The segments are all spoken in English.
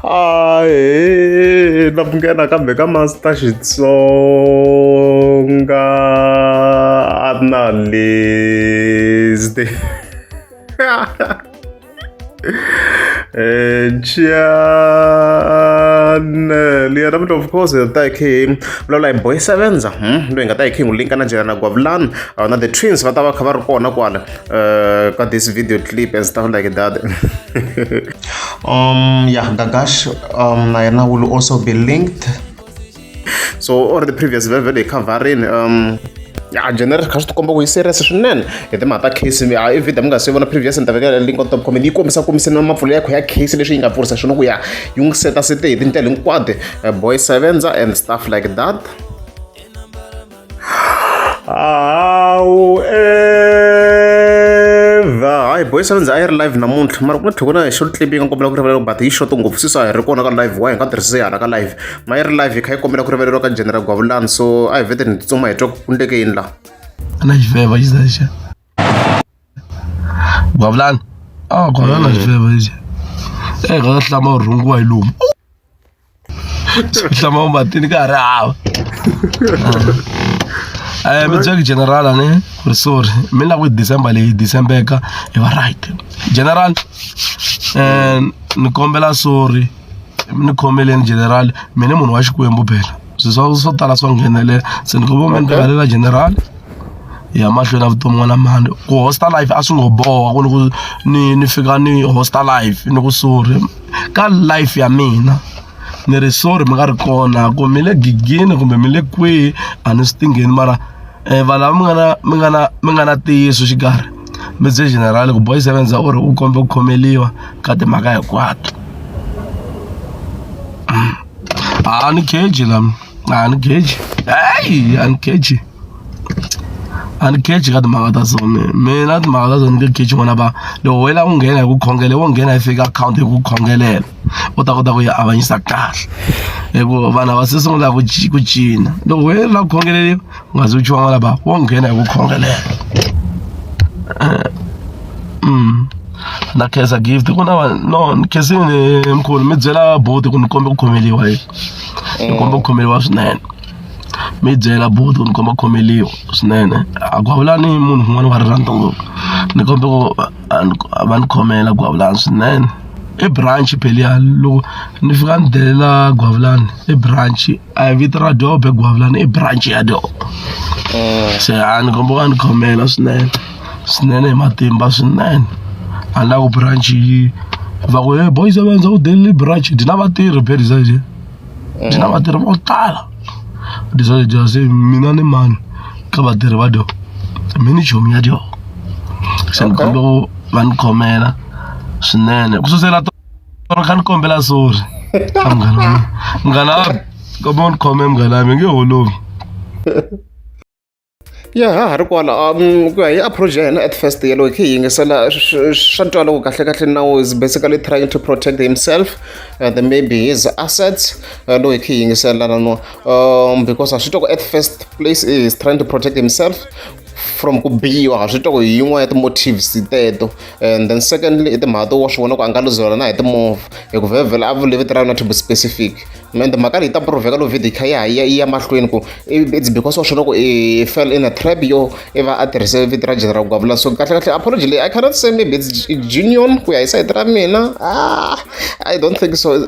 Na nghena kambe ka Master Xitsonga analyst. Channel yena mntu of course ta ikhe lola boy sevenza loyi nga ta ikhe n'wi linka na General Gwavulani na the twins va ta va kha va ri kona kwala ka this video clip and stuff like that. Yeah, Gagash na yena will also be linked. So or the previous level they covering General kha swi ti komba ku yi serious swinene hi timhaka ta case i video mi nga swi vona previous ni ta vekela link on top comment yi kombiseni na mapfulelo yakho ya case leswi yi nga pfurisa swona ku ya yi n'wi seta hi tindlela hinkwato boy sevenza and stuff like that. Hayi boy sevenza a yi ri live namuntlha mara ku na thoko na short clip yi nga kombela ku rivaleriwa but yi short ngopfu sweswi hi ri kona ka live wa hi nga tirhisi hala ka live ma yi ri live hi kha yi kombela ku rivaleriwa ka General Gwavulani so a hi vhete ni tsutsuma hi twa ku endleke yini laha ana xiveva xi zaxa Gwavulani Gwavulani na xiveva lexi ka hlama rhungiwa hi lomu hlama matini ka ha ri hava mi byela General ani ku ri sorry mi lava ku December leyi December-eka hi va right General ni kombela sorry ni khomeleni General mina munhu wa Xikwembu phela swo tala swa nghenelela se ni kombela mi rivalela General ya mahlweni a vutomi n'wana mani ku hosta life a swi ngo boha ku ni fika ni hosta life ni ku sorry ka life ya mina ni ri sorry mi nga ri kona ku mi le gigini kumbe mi le kwihi a ni swi tingeni mara valava mi nga na ntiyiso xikarhi mi bye General ku boy sevenza u ri u kombe ku khomeliwa ka timhaka hinkwato ni keji lami ni keji ani keji ka timhaka ta so mina timhaka ta so ni nge keji n'wana va loko wena u nghena hi ku khongelela wo nghena hi fake account hi ku khongelela u ta kota ku yi avanyisa kahle hikuva vanhu va se sungula ku cina loko wena la ku khongeleriwa u nga zi u chuva n'wana va wo nghena hi ku khongelela na khensa gift ku na no ni khensini mkhulu mi byela boti ku ni kombe ku khomeliwa ni kombe ku khomeliwa swinene mi byela boti ku ni kombe ku khomeliwa swinene a Gwavulani munhu un'wana wa rirhandzu ngopfu ni kombe ku va ni khomela Gwavulani swinene i branch pheliya loko ni fika ni delela Gwavulani i branch a hi vito ra Dobe Gwavulani i branch ya Dobe se ni kombe ku ni khomela swinene hi matimba swinene a la ku branch yi va ku hey boy sevenza u delele branch dina vatirhi pherisaje dina vatirhi vo tala disaje se mina ni mani ka vatirhi va Dobe mini chomi ya Dobe se ni kombe ku va ni khomela swinene ku susela tona kha ni kombela sorry mngana kombe ni khome mngana mi nge holovi ya ha ri kwala ku ya hi approach ya hina at first yellow hi yingisela swa twa loko kahle now is basically trying to protect himself and maybe his assets lo hi yingisela no because a swi twa ku at first place is trying to protect himself from ku biwa ha swi twa ku hi yin'wana ya ti-motives teto and then secondly i timhaka to wa swi vona ku a nga luzela na hi timovha hi ku vhevhela a vule vito ra yona to be specific and mhaka leyi ta proveka lo video kha ya mahlweni ku it's because wa swona ku i fell in a trap yo i va a tirhise vito ra General Gwavulani so kahle apology leyi I cannot say maybe it's genuine ku ya hi side ra mina I don't think so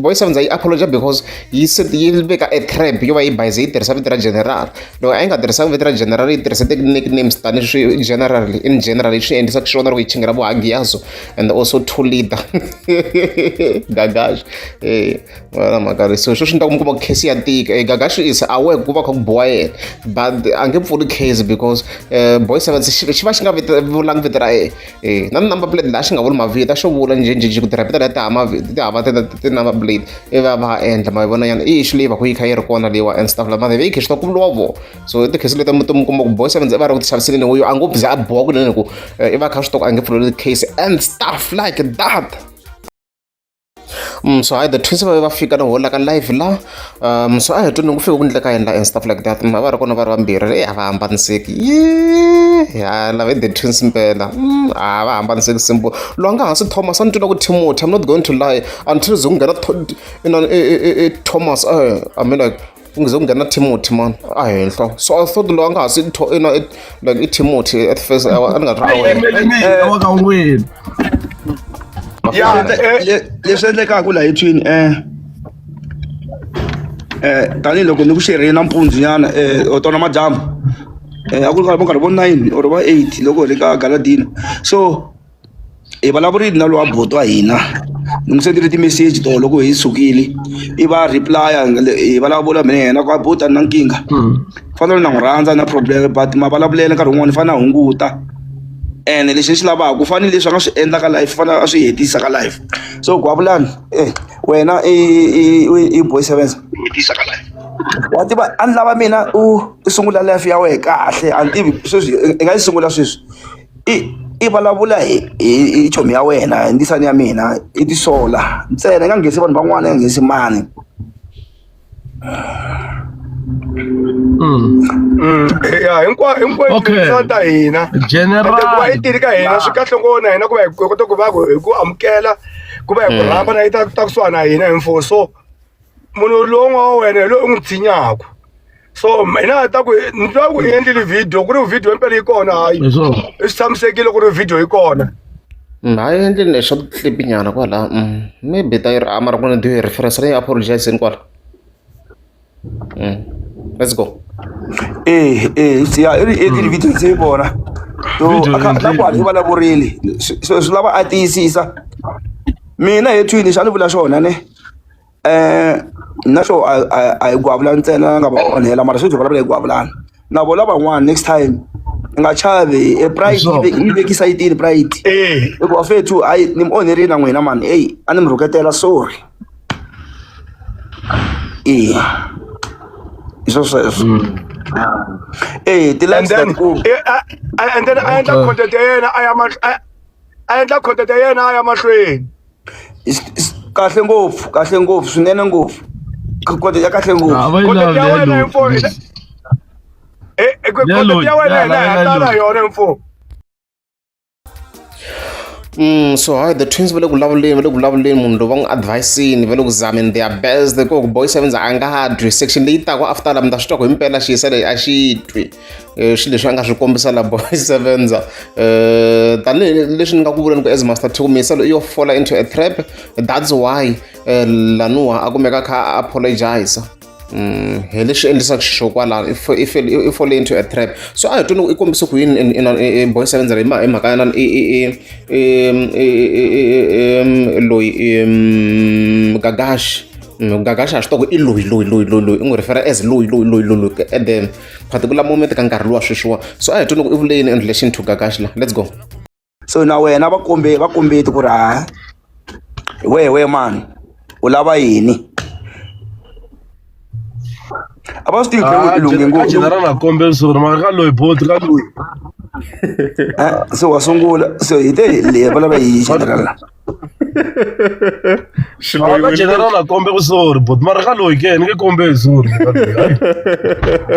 boy sevenza yi apology because yi veka a trap yo va yi bayize yi tirhisa vito ra General loko a yi nga tirhisa vito ra General yi tirhisa ti-nicknames tani swi generally in general swi endlisa swona loko yi chingela vo Hagiyazo and also two leader Gagash wala mhaka so sweswi ni ta kuma case ya tika Gagash is aware ku va kha ku boha yena but a nge pfuli case because boy sevenza xi va xi nga vulangi vito ra na number plate laha xi nga vuli mavito xo vula njhenjhenji ku tirha vito ra ti hava ti-number plate i va va endla ma vona yana i xi leyi va ku yi kha yi ri kona leyiwa and stuff like that i khe swi ta kuvuliwa vo so i tikhesi leti mi kuma ku boy sevenza i va ri ku ti xaviseleni wo a ngo bya a boha kunene ku i va kha swi ta ku a nge pfuleli case and stuff like that. So I the twins va fika na hola ka live la so I don't know ku fika ku ndleka yena and stuff like that va ri kona va ri vambirhi a va hambaniseki ya lava the twins mpela a va hambaniseki simple lo nga hansi Thomas a ni twela ku Timothy I'm not going to lie until ze ku nghena Thomas I mean like ngize kungena Timothy man a henhla so I thought lo nga hansi like Timothy at first a ni nga ri wa ka wena ya leswi endlekaka laha etwini tanihiloko ni ku xerheni nampundzu nyana u tona madyambu a ku ri nkarhi vo 9 or va 8 loko hi ri ka galadina so hi vulavurile na lowa boto wa hina ni n'wi sendile ti-message to loko hi sukile i va replya hi vulavula mina yena ka bota na nkingha fanele na n'wi rhandza na problem but mavulavulelo nkarhi wun'wani fane a hunguta and lexi xi lavaka ku fanele leswi a nga swi endla ka life fane a swi hetisa ka life so gwavulani wena i boy sevens hetisa ka life wa tiva a ni lava mina u sungula life ya wena kahle a ni tivi sweswi i nga yi sungula sweswi i vulavula hi chomi ya wena hi ndisani ya mina i tisola ntsena i nga nghenisi vanhu van'wana i nga nghenisi mani ya hinkwaswo ta hina general i tiri ka hina swi kahle ngopfu na hina ku va hi kota ku va hi ku amukela ku va hi ku rhamba na yi ta kusuhana na hina hi so munhu lowu nga wa wena hi loyi u n'wi tshinyaka so mina ta ku ni twa ku i endlile video ku ri video impela yi kona hayi i swi tshamisekile ku ri video yi kona hayi endlini leswo clip nyana kwala maybe ta yi ri amara ku ni do reference leyi apologizeni kwala let's go siya i ri video ndzi yi vona na ku i vulavurile so swi lava a tiyisisa mina etwini xa ni vula xona ne na swo a hi gwavula ntsena nga va onhela mara swi byi vulavula hi gwavulana na vo lavan'wana next time i nga chavi pride yi vekisa yitini pride hikuva fethu hayi ni mi onherile na n'wina mani a ni mi rhuketela sorry hi swo sweswo and then a endla content ya yena a endla content ya yena a ya mahlweni kahle ngopfu swinene ngopfu content ya kahle ngopfu content ya wena info content ya wena ya tala yona info so hayi the twins va le ku vulavuleni munhu loyi va n'wi advisini va le ku zameni their best ku boy sevens a nga ha dwi section leyi taka after la mi ta swi twa ku himpela xiyisa leyi a xi twi xilo leswi a nga swi kombisa la boy sevens tanihileswi ni nga ku vuleni ku as master T kumisa yo fall into a trap that's why lanuwa a kumeka kha a apologize hi leswi endlisaka xixo kwala i fall into a trap so a hi twini i kombisa ku yini boy sevens hi mhaka yana loyi Gagash a swi tiva ku i loyi i n'wi refera as loyi at the particular moment ka nkarhi luwa sweswiwa so a hi twini ku i vuleni in relation to Gagash la let's go so na wena vakombeti ku ri we man u lava yini a va swi tivi ku ilunge ngopfu general na kombeso ri mara ka loyi bot ka loyi so wa sungula so hi te le va lava yi general ka general na kombe ku sorry but mara ka loyi ke ni ke kombe sorry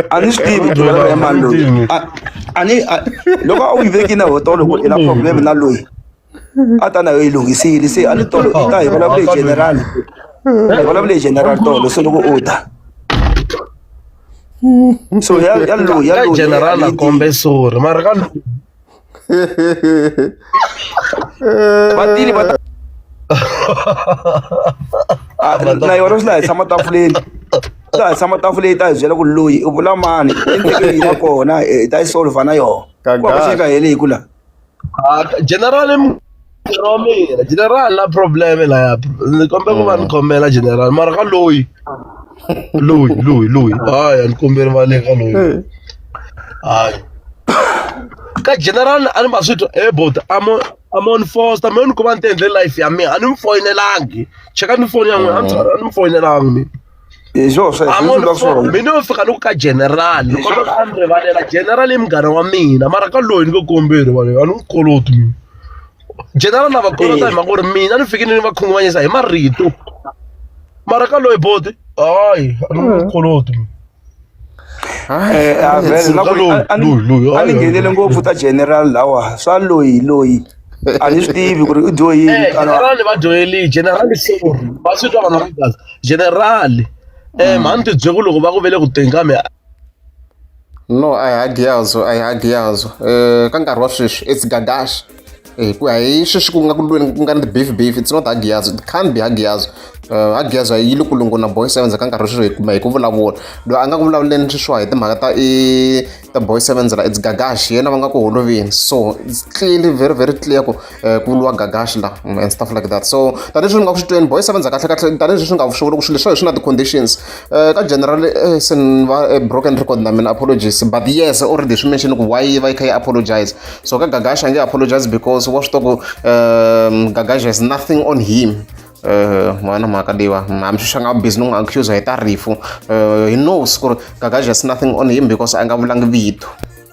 a ni swi tivi ku lava man loyi loko a wu veki na hotolo ku ina problem na loyi a ta na yi lunghisile se a ni tolo i ta hi vulavula general hi vulavula general tolo so loko u ta so ya general na kombe sorry mara ka vatili va na yona swi la hi tshama tafuleni ta hi tshama tafuleni ta hi byela ku loyi u vula mani entekeni na kona hi ta yi solva na yona ku va xi nga heli hi ku la general na problem la ya ni kombe ku va ni khomela general mara ka loyi hayi ni komberi va le ka loyi hayi ka general a ni ma swi twa but I'm on Foster mina ku va ni tendle life ya mina a ni mi foyinelangi cheka ni foni ya n'wina a ni mi foyinelangi mina yo fika loko ka general ni kombela a ni rivalela general i munghana wa mina mara ka loyi ni nge komberi va a ni n'wi koloti mina general na va kolota hi mhaka ku ri mina ni fikile ni va khunguvanyisa hi marito mara ka loyi boti hayi a ni koloti a ni nghenele ngopfu ta general lawa swa loyi a ni swi tivi ku ri u dyohini generali va dyoheli generali sori va swi twa vana va generali mhani ti byele ku loko va ku vele ku tengame no a hi hagi yazo ka nkarhi wa sweswi it's gagash ku ya hi sweswi ku nga ku lweni ku nga ni ti-beef it's not hagiyazo it can't be hagiyazo hagiyazo yi le kulungu na boy 7 ka nkarhi wa sweswi hi ku vulavula loyi a nga ku vulavuleni sweswiwa hi timhaka ta boy 7 la it's gagash yena va nga ku holovini so it's clearly very very clear ku ku vuriwa gagash la and stuff like that so tanihileswi ni nga ku swi tweni boy 7 kahle tanihileswi nga swi vula ku swilo leswi na ti-conditions ka general se ni va broken record na mina apologies but yes already swi mention ku why va yi kha yi apologize so ka gagash a nge apologize because wa swi tiva ku gagash has nothing on him mwana mhaka leyiwa hambi swi nga busy no n'wi accuse hi ta rifu he knows ku ri gagash has nothing on him because a nga vulangi vito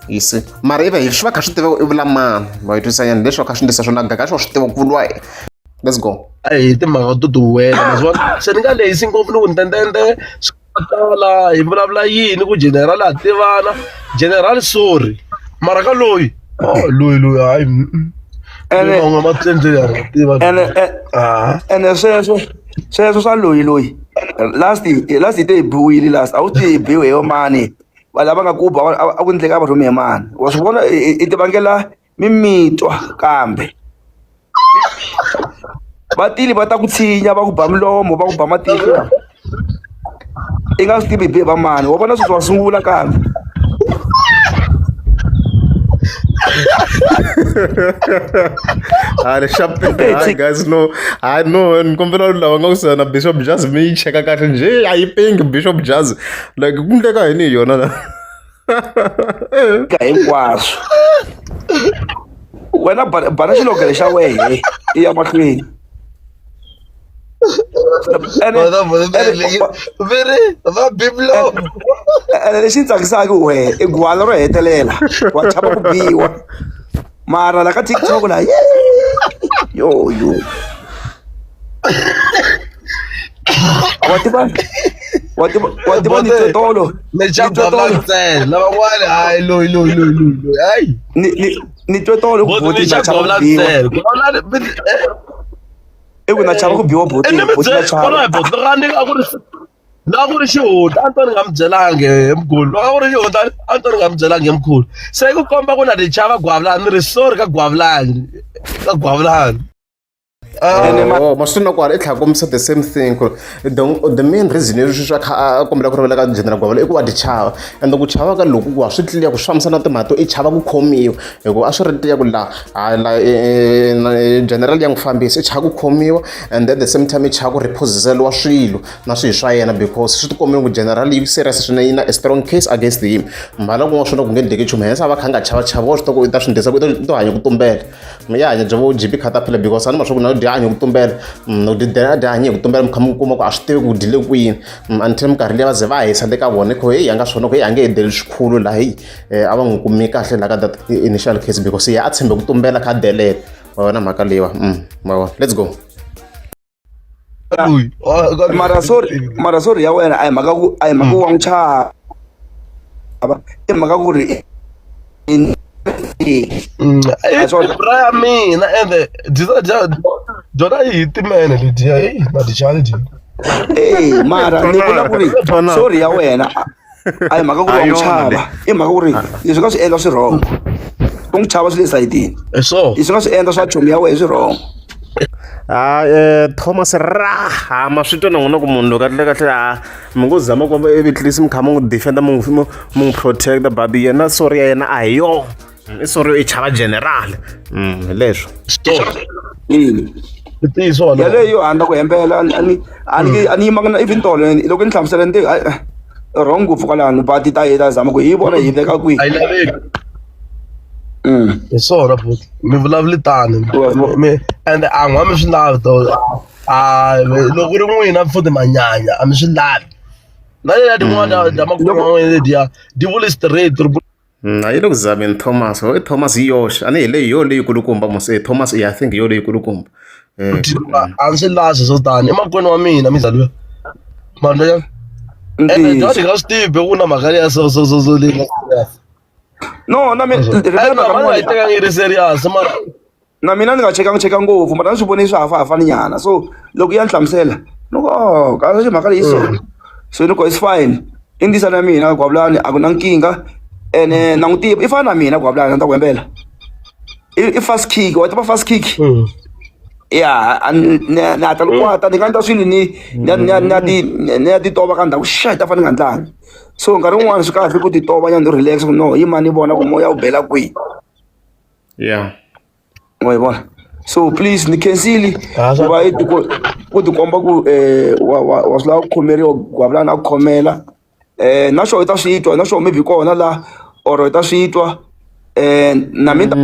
you see mara ive hi swi va kha swi tiva ku i vula mani va yi twisanyani leswi va kha swi ndlisa swona gagash wa swi tiva ku vuliwa let's go hi timhaka to ti wena mazivona se ni nga lehisi ngopfu ni ku ntendende swi tala hi vulavula yini ku general a tivana general sorry mara ka loyi loyi hayi ene sweswo swa loyi last te hi biwile last a wu ti hi biwe hi yo mani va lava nga ku ba a ku endleka varhumi hi mani wa swi vona i ti vangela mimitwa kambe vatili va ta ku tshinya va ku ba milomo va ku ba matihlo i nga swi tivi hi bihe va mani wa vona sweswi wa sungula kambe Hi guys, no, I know, and compare lava nga kusana Bishop Jazz mi cheka kahle nje a yi pengi Bishop Jazz like ku ndleka yini yona na ka hinkwaswo wena bana xilogele xa wehe i ya mahlweni lexi tsakisaka wehe i gwala ro hetelela wa chava ku biwa mara la ka TikTok la yo wa tiva ni totolo ni totolo ku boti na chava ku biwa eku na chava ku biwa boti na chava la ku ri xihundla a ni to ni nga mi byelangi emkhulu loko a ku ri xihundla a ni to ni nga mi byelangi emkhulu se ku komba ku na ti chava gwavulani ni ri sorry ka gwavulani maswina ku i tlhela kombisa the same thing the main reason leswi swa kha a kombela ku rivela ka general gwavula i ku va ti chava and ku chava ka loku ku wa swi tliya ku swi fambisana na timhaka to i chava ku khomiwa hikuva a swi ri tiya ku general ya n'wi fambisi i chava ku khomiwa and at the same time i chava ku reposiseliwa swilo na swilo swa yena because swi ti kombile ku general yi serious swinene yi na a strong case against him mhala kun'wana swona ku nge ndleki nchumu hensa a va kha nga chavachava wa swi tiva ku i ta swi ndlisa ku i to hanya ku tumbela mi ya hanya bya vo GP Caterpillar because a ni ma swa ku na hanya ku tumbela hanye ku tumbela mi kha mi kuma ku a swi tivi ku dile kwini until minkarhi leyi va ze va hisa le ka vona ku heyi anga swona ku heyi a nge hedeli swikhulu laha heyi a va n'wi kumi kahle laha ka that initial case because ye a tshembe ku tumbela kha delele wa vona mhaka leyiwa mavona let's go mara sorry ya wena a hi mhaka ku wa n'wi chava i mhaka ku ri ya mina ende dyona yi timene letiya na tichava letiya mara ni vula ku ri sorry ya wena a hi mhaka ku ri wa n'wi chava i mhaka ku ri leswi nga swi endla swi wrong u n'wi chava swi le sayitini leswi nga swi endla swa chomi ya wena swi wrong Thomas raha ma swi twa na n'wina ku munhu loko kahle mi ngo zama ku va at least mi kha mi n'wi defenda mi n'wi protect but yena sorry ya yena a hi yona i sorry i chava general hi leswo yaleyo handla ku hembela a ni yimanga na even tolo loko ni hlamusela ni wrong ngopfu kwalano but ta heta zama ku hi vona hi veka kwihi hi swona futhi mi vulavuli tani and a n'wi a mi swi lavi to loko ri n'wina futhi manyanya a mi swi lavi na yena tin'wana ta makumu n'wina letiya ti vuli straight a yi le ku zameni Thomas Thomas hi yoxe a ni hi leyi yo leyi kulukumba mos Thomas I think hi yo leyi kulukumba a ni swi lavi swo tani emakwenu wa mina mi zaliwa mani loya ene dati nga swi tivi ku na mhaka leya so leyi nga serious no na mina mani nga yi tekangi yi ri serious mara na mina ni nga cheka ngopfu mara ni swi vone swi hafahafani nyana so loko ya ni hlamusela loko kahle mhaka leyi so ni ko it's fine i ndisa na mina Gwabulani a ku na nkinga ene na n'wi tiva i fana na mina Gwabulani ni ta ku hembela i fast kick wa tiva fast kick ya na ta lukwata ni nga endla swilo ni ya ti tova ka ndhawu xa ta fane ni nga ndlangi so nkarhi wun'wani swi kahle ku ti tova nyana ni relax no yi mani vona ku moya wu bela kwihi yeah wa yi vona so please ni khensile ku va ku ti komba ku wa swi lava ku khomeriwa Gwabulani a ku khomela na xo i ta swi twa na xo maybe kona la or i ta swi twa na mina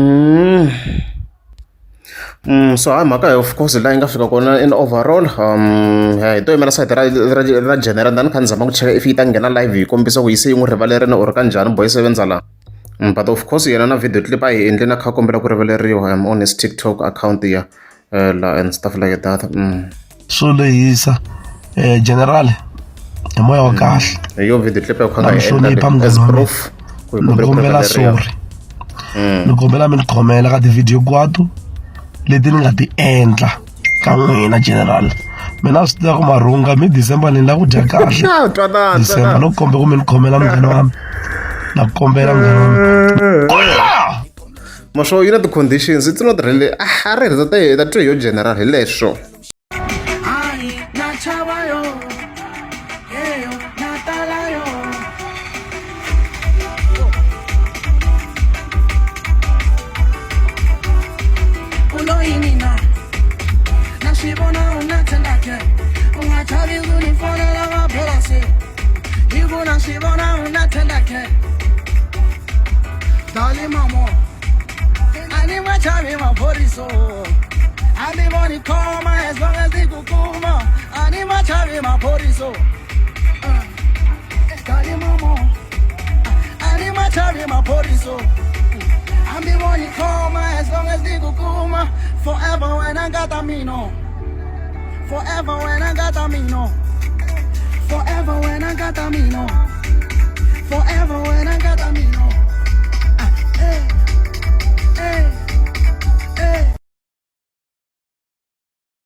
so hi mhaka of course laha yi nga fika kona in overall hi to yimela site ra general ndani kha ni zama ku cheka if yi ta nghena live yi kombisa ku yi se yi n'wi rivalerini or kanjhani boy sevenza laha but of course yena na video clip a hi endleni a kha kombela ku rivaleriwa on his TikTok account ya la and stuff like that swo lehisa general hi moya wa kahle hi yo video clip ya ku kha nga yi hlonipha endla as munghana proof ku hi ni kombela ku kombela rivaleriwa sorry ni kombela mi ni khomela ka ti-video kwato leti ni nga ti endla ka n'wina general mina swi tiva ku marhunga mi December ni la ku dya kahle December no kombe ku mi ni khomela munghana wami na kombela munghana wami maswo yi na ti-conditions it's not really a ri hirisa ta twe yo general hi leswo Darling mama, I need my time in my body so I need money come as long as they go come I need my time in my body so Darling mama, I need my time in my body so I need money come as long as they go come forever when I got a mino forever when I got a mino forever when I got a mino forever when